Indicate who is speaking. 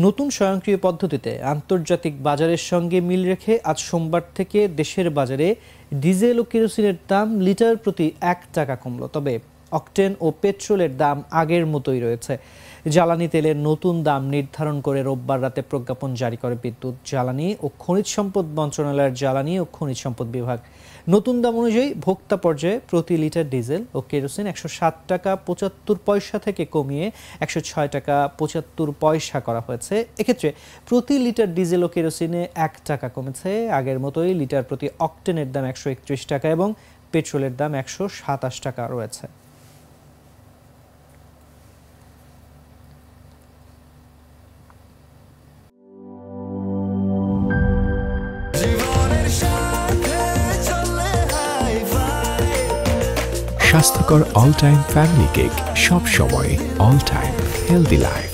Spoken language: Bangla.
Speaker 1: নতুন স্বয়ংক্রিয় পদ্ধতিতে আন্তর্জাতিক বাজারের সঙ্গে মিল রেখে আজ সোমবার থেকে দেশের বাজারে ডিজেল ও কেরোসিনের দাম লিটার প্রতি 1 টাকা কমল। তবে অকটেন ও পেট্রোলের দাম আগের মতোই রয়েছে। জ্বালানি তেলের নতুন দাম নির্ধারণ করে রোববার রাতে প্রজ্ঞাপন জারি করে বিদ্যুৎ, জ্বালানি ও খনিজ সম্পদ মন্ত্রণালয়ের জ্বালানি ও খনিজ সম্পদ বিভাগ। নতুন দাম অনুযায়ী ভোক্তা পর্যায়ে প্রতি লিটার ডিজেল ও কেরোসিন 107 টাকা 75 পয়সা থেকে কমিয়ে 106 টাকা 75 পয়সা করা হয়েছে। এক্ষেত্রে প্রতি লিটার ডিজেল ও কেরোসিনে 1 টাকা কমেছে। আগের মতোই লিটার প্রতি অকটেনের দাম 131 টাকা এবং পেট্রোলের দাম 127 টাকা রয়েছে।
Speaker 2: স্বাস্থ্যকর অল টাইম ফ্যামিলি কেক, সব সময় অল টাইম হেলদি লাইফ।